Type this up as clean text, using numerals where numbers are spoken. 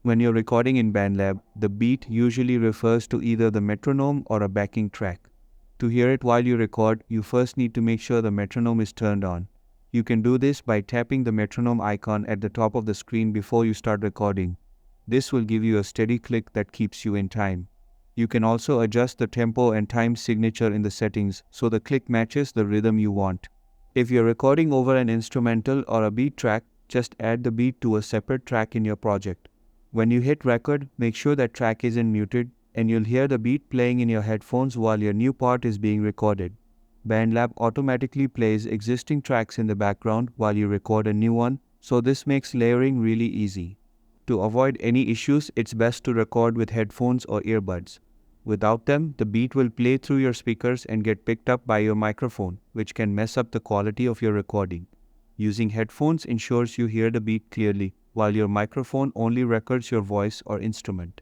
When you're recording in Bandlab, the beat usually refers to either the metronome or a backing track. To hear it while you record, you first need to make sure the metronome is turned on. You can do this by tapping the metronome icon at the top of the screen before you start recording. This will give you a steady click that keeps you in time. You can also adjust the tempo and time signature in the settings so the click matches the rhythm you want. If you're recording over an instrumental or a beat track, just add the beat to a separate track in your project. When you hit record, make sure that track isn't muted, and you'll hear the beat playing in your headphones while your new part is being recorded. Bandlab automatically plays existing tracks in the background while you record a new one, so this makes layering really easy. To avoid any issues, it's best to record with headphones or earbuds. Without them, the beat will play through your speakers and get picked up by your microphone, which can mess up the quality of your recording. Using headphones ensures you hear the beat clearly, while your microphone only records your voice or instrument.